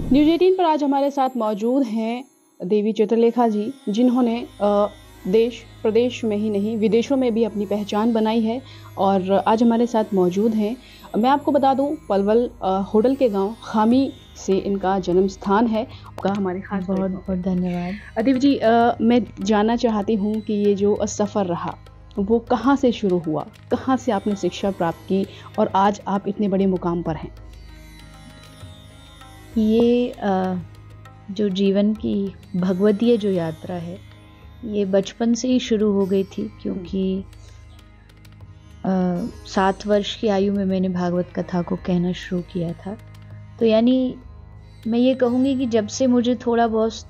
News 18 पर आज हमारे साथ मौजूद हैं देवी चित्रलेखा जी, जिन्होंने देश प्रदेश में ही नहीं विदेशों में भी अपनी पहचान बनाई है और आज हमारे साथ मौजूद हैं। मैं आपको बता दूं, पलवल होडल के गांव खामी से इनका जन्म स्थान है। का हमारे खास बहुत बहुत धन्यवाद। अदिति जी, मैं जानना चाहती हूं कि ये जो सफ़र रहा वो कहाँ से शुरू हुआ, कहाँ से आपने शिक्षा प्राप्त की और आज आप इतने बड़े मुकाम पर हैं। ये जो जीवन की भगवदीय जो यात्रा है, ये बचपन से ही शुरू हो गई थी, क्योंकि 7 वर्ष की आयु में मैंने भागवत कथा को कहना शुरू किया था। तो यानी मैं ये कहूँगी कि जब से मुझे थोड़ा बहुत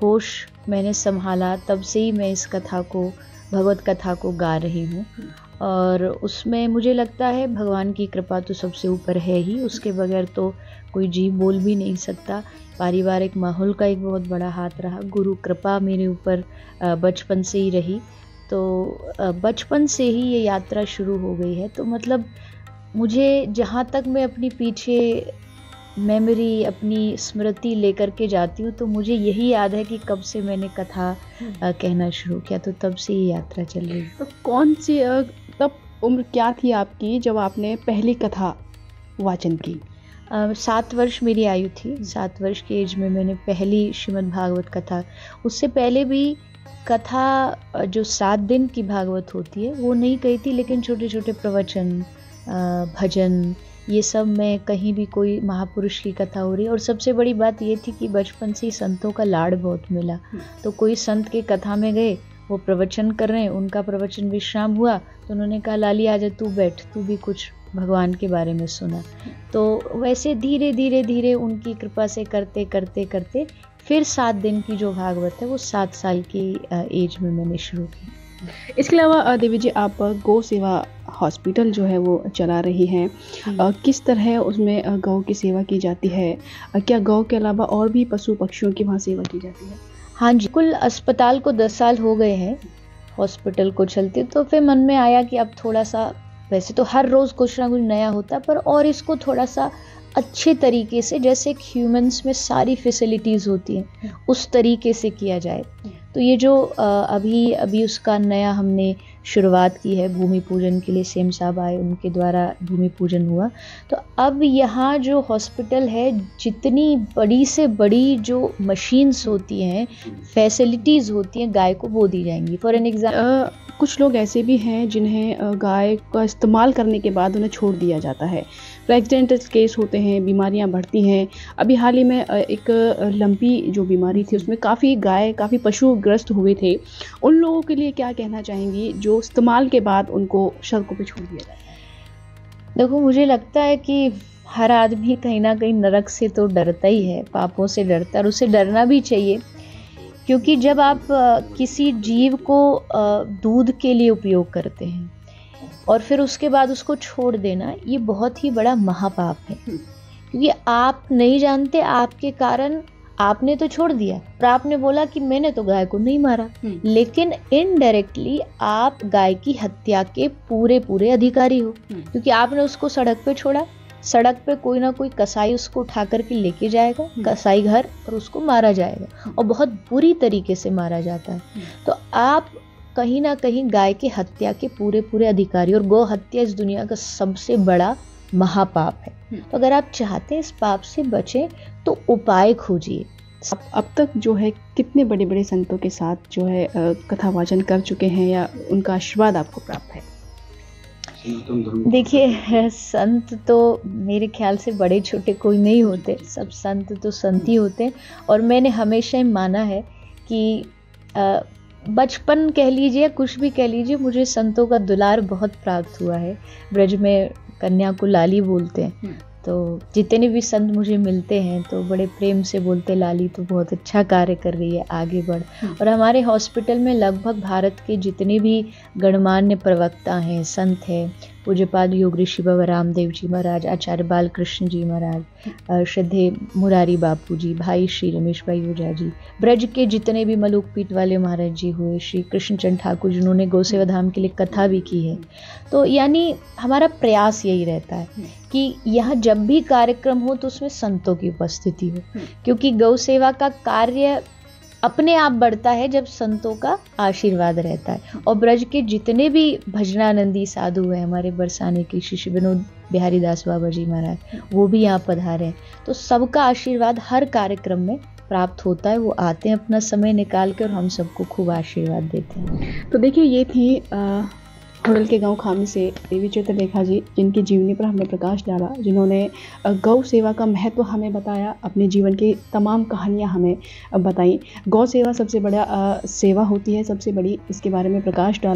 होश मैंने संभाला, तब से ही मैं इस कथा को, भगवत कथा को गा रही हूँ। और उसमें मुझे लगता है भगवान की कृपा तो सबसे ऊपर है ही, उसके बगैर तो कोई जीव बोल भी नहीं सकता। पारिवारिक माहौल का एक बहुत बड़ा हाथ रहा, गुरु कृपा मेरे ऊपर बचपन से ही रही। तो बचपन से ही ये यात्रा शुरू हो गई है। तो मतलब मुझे जहाँ तक मैं अपनी पीछे मेमोरी, अपनी स्मृति लेकर के जाती हूँ, तो मुझे यही याद है कि कब से मैंने कथा कहना शुरू किया, तो तब से ये यात्रा चल रही है। तो कौन सी तब उम्र क्या थी आपकी जब आपने पहली कथा वाचन की? 7 वर्ष मेरी आयु थी। 7 वर्ष की एज में मैंने पहली श्रीमद् भागवत कथा, उससे पहले भी कथा जो 7 दिन की भागवत होती है वो नहीं कही थी, लेकिन छोटे छोटे प्रवचन, भजन, ये सब मैं कहीं भी कोई महापुरुष की कथा हो रही है। और सबसे बड़ी बात ये थी कि बचपन से ही संतों का लाड़ बहुत मिला। तो कोई संत के कथा में गए, वो प्रवचन कर रहे हैं, उनका प्रवचन विश्राम हुआ तो उन्होंने कहा, लाली आजा तू बैठ, तू भी कुछ भगवान के बारे में सुना। तो वैसे धीरे धीरे धीरे उनकी कृपा से करते करते करते फिर 7 दिन की जो भागवत है वो 7 साल की एज में मैंने शुरू की। इसके अलावा देवी जी, आप गौ सेवा हॉस्पिटल जो है वो चला रही हैं, किस तरह उसमें गौ की सेवा की जाती है? क्या गौ के अलावा और भी पशु पक्षियों की वहाँ सेवा की जाती है? हाँ जी, कुल अस्पताल को 10 साल हो गए हैं हॉस्पिटल को चलते। तो फिर मन में आया कि अब थोड़ा सा, वैसे तो हर रोज़ कुछ ना कुछ नया होता है, पर और इसको थोड़ा सा अच्छे तरीके से, जैसे एक ह्यूमंस में सारी फैसिलिटीज़ होती हैं उस तरीके से किया जाए। तो ये जो अभी उसका नया हमने शुरुआत की है, भूमि पूजन के लिए सेम साहब आए, उनके द्वारा भूमि पूजन हुआ। तो अब यहाँ जो हॉस्पिटल है, जितनी बड़ी से बड़ी जो मशीन्स होती हैं, फैसिलिटीज़ होती हैं, गाय को वो दी जाएंगी। फॉर एन एग्जाम्पल, कुछ लोग ऐसे भी हैं जिन्हें गाय का इस्तेमाल करने के बाद उन्हें छोड़ दिया जाता है। एक्सीडेंटल केस होते हैं, बीमारियां बढ़ती हैं। अभी हाल ही में एक लंपी जो बीमारी थी उसमें काफ़ी पशु ग्रस्त हुए थे। उन लोगों के लिए क्या कहना चाहेंगी जो इस्तेमाल के बाद उनको सड़कों पे छोड़ दिया जाता है? देखो, मुझे लगता है कि हर आदमी कहीं ना कहीं नरक से तो डरता ही है, पापों से डरता है, और उसे डरना भी चाहिए। क्योंकि जब आप किसी जीव को दूध के लिए उपयोग करते हैं और फिर उसके बाद उसको छोड़ देना, ये बहुत ही बड़ा महापाप है। क्योंकि आप नहीं जानते, आपके कारण आपने तो छोड़ दिया और आपने बोला कि मैंने तो गाय को नहीं मारा, लेकिन इनडायरेक्टली आप गाय की हत्या के पूरे अधिकारी हो। क्योंकि आपने उसको सड़क पे छोड़ा, सड़क पे कोई ना कोई कसाई उसको उठा करके लेके जाएगा कसाई घर, और उसको मारा जाएगा, और बहुत बुरी तरीके से मारा जाता है। तो आप कहीं ना कहीं गाय की हत्या के पूरे अधिकारी, और गौ हत्या इस दुनिया का सबसे बड़ा महापाप है। तो अगर आप चाहते हैं इस पाप से बचें तो उपाय खोजिए। अब तक जो है कितने बड़े बड़े संतों के साथ जो है कथा वाचन कर चुके हैं या उनका आशीर्वाद आपको प्राप्त है? देखिए, संत तो मेरे ख्याल से बड़े छोटे कोई नहीं होते, सब संत तो संत ही होते। और मैंने हमेशा माना है कि बचपन कह लीजिए, कुछ भी कह लीजिए, मुझे संतों का दुलार बहुत प्राप्त हुआ है। ब्रज में कन्या को लाली बोलते हैं, तो जितने भी संत मुझे मिलते हैं तो बड़े प्रेम से बोलते, लाली तो बहुत अच्छा कार्य कर रही है, आगे बढ़। और हमारे हॉस्पिटल में लगभग भारत के जितने भी गणमान्य प्रवक्ता हैं, संत हैं, पूज्यपाद योग ऋषि बाबा रामदेव जी महाराज, आचार्य बालकृष्ण जी महाराज, श्रद्धेय मुरारी बापू जी, भाई श्री रमेश भाई ओझा जी, ब्रज के जितने भी मलुक पीठ वाले महाराज जी हुए, श्री कृष्णचंद ठाकुर जिन्होंने गौ सेवा धाम के लिए कथा भी की है। तो यानी हमारा प्रयास यही रहता है कि यहाँ जब भी कार्यक्रम हो तो उसमें संतों की उपस्थिति हो, क्योंकि गौ सेवा का कार्य अपने आप बढ़ता है जब संतों का आशीर्वाद रहता है। और ब्रज के जितने भी भजनानंदी साधु हैं, हमारे बरसाने के श्री विनोद बिहारी दास बाबा जी महाराज, वो भी यहाँ पधारे हैं, तो सबका आशीर्वाद हर कार्यक्रम में प्राप्त होता है। वो आते हैं अपना समय निकाल कर और हम सबको खूब आशीर्वाद देते हैं। तो देखिए, ये थी खुड़ल के गांव खामी से देवी चित्रलेखा जी, जिनकी जीवनी पर हमने प्रकाश डाला, जिन्होंने गौ सेवा का महत्व हमें बताया, अपने जीवन की तमाम कहानियां हमें बताई। गौ सेवा सबसे बड़ा सेवा होती है, सबसे बड़ी, इसके बारे में प्रकाश डाला।